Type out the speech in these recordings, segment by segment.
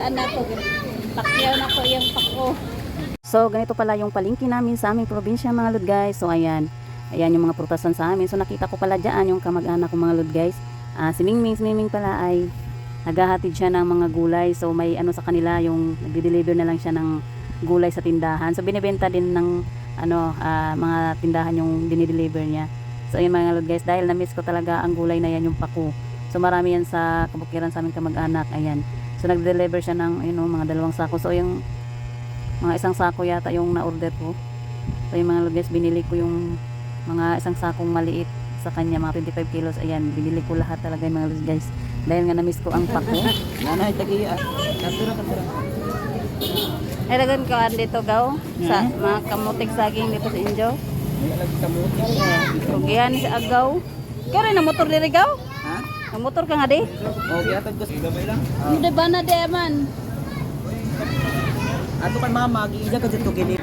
Ano to? Pakyaw na ko yung pako. So, ganito pala yung palengke namin sa aming probinsya mga lod guys. So, ayan. Ayan yung mga prutasan sa amin. So, nakita ko pala dyan yung kamag-anak ko mga lod guys. Si Mingming pala ay naghahatid siya ng mga gulay. So, may ano sa kanila yung nagde-deliver na lang siya ng gulay sa tindahan. So, binibenta din ng mga tindahan yung dinideliver niya. So, ayan mga lod guys. Dahil na-miss ko talaga ang gulay na yan, yung pako. So, marami yan sa kabukiran sa aming kamag-anak. Ayan. So, nag-deliver siya ng mga 2 sako. So, yung mga 1 sako yata yung na-order ko. So yung mga lunes, binili ko yung mga 1 sakong maliit sa kanya, mga 25 kilos. Ayan, binili ko lahat talaga yung mga lunes guys. Dahil nga na-miss ko ang pako. Nanay, tagiya. Kasura. Ay, lagan ko dito gaw. Sa mga kamutik saging dito sa Injo. May lagi kamuti. Rugihan sa agaw. Kaya rin na motor diri gaw? Ha? Ang motor ka nga di? Oh, gihatag ko sa gamay lang. Hindi ba na di man? Ato kan mama, giija ka dito gini.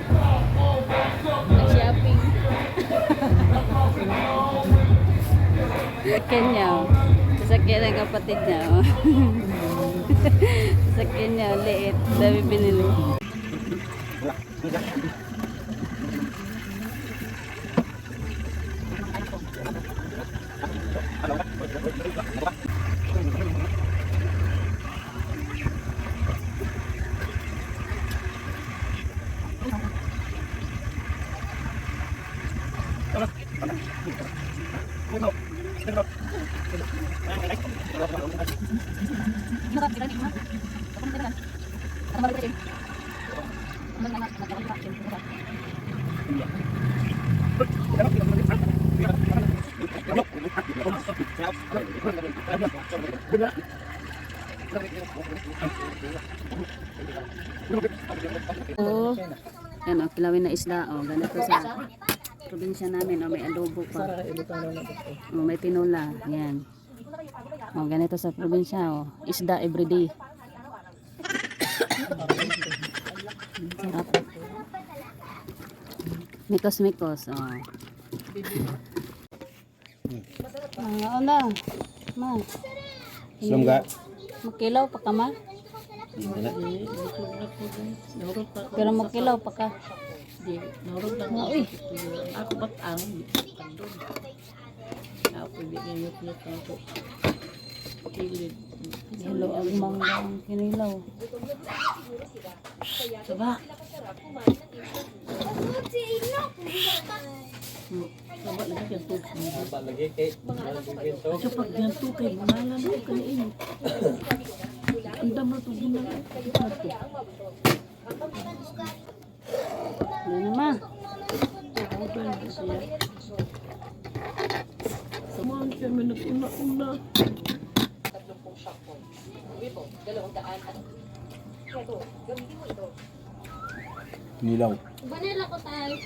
Shopping. Sasakyan niya. Sasakyan ng kapatid niya. Sasakyan niya, liit. Dami binili. Oh, yan o, kilawin na isda. O, ganito sa probinsya namin. O, may adobo pa. O, may tinola. Yan. O, ganito sa probinsya. O, isda everyday. Sarap. Mikos. O. Ano? Ma. Sumga. Makilaw pa ka ma? Pero makilaw pa ka. Narod lang Uy. ako ba't ang doon? Ako ibigay ako kilid. Hello, ang manggang kinilaw. Saba. Saba lagi yan to. Kasi pag yan to kay manalan ko kanin. Ang dama to ginala. Ano naman? Samahan kami nag-una-una. Nilaw. Banela ko tayo.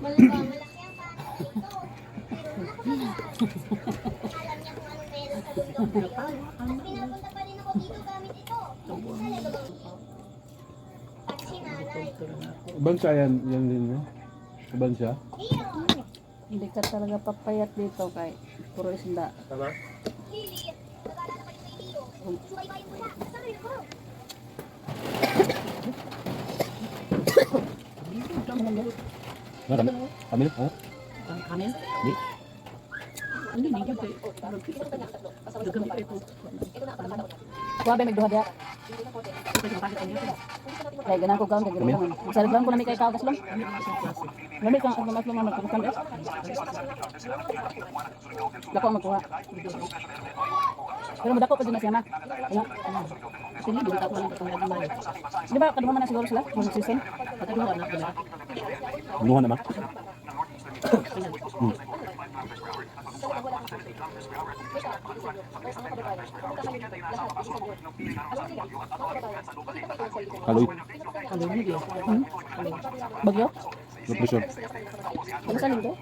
Malaki ang pa. Alam niya kung anong pera sa loob. Pinapunta pa rin ako dito gamit ito. At si nanay. Bansa yan din no? Bansa? Hindi ka talaga papayat dito kay puro isda. Lili, nag-aalala pa yung kay Leo. Subaybayin mo siya. Saan rin ako? Kamil? Ha? Kanin? Di? Hindi, hindi kayo. Dagang kayo po. Kuha ba magduha diya? Kay ganan ko kaon kay ganan. Sarap lang ko na may kay kagas lang. Lami kang ang mas lang magkukan eh. Dako ang magkuha. Pero madako pa din na siya na. Ano? Sige, hindi ako lang itong lagi. Di ba kaduha man na siguro sila? Yung season? Pagkakuha na pala. Bunuhan naman. Kaloy. Ano yun yun? Bagyo? Nutrition. Ano sa linggo?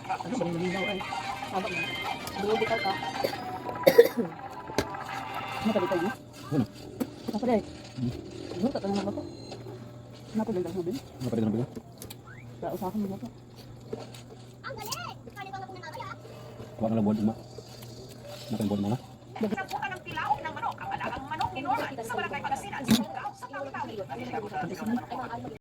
Ano ba yung linaw ay? Abang. Dulo ka ka. Ano ka dito mo? Ano? Apa deh? Ano ka tanong mo ko? Nako din mo din. Ano pa rin ang bilo? Sa usahan mo ko. Ang galing! Kani bang ako nanabay ha? Kuha ka lang buwan uma. Nakan buwan mo na. Nagbuka ng tilaok ng manok ang alagang manok ni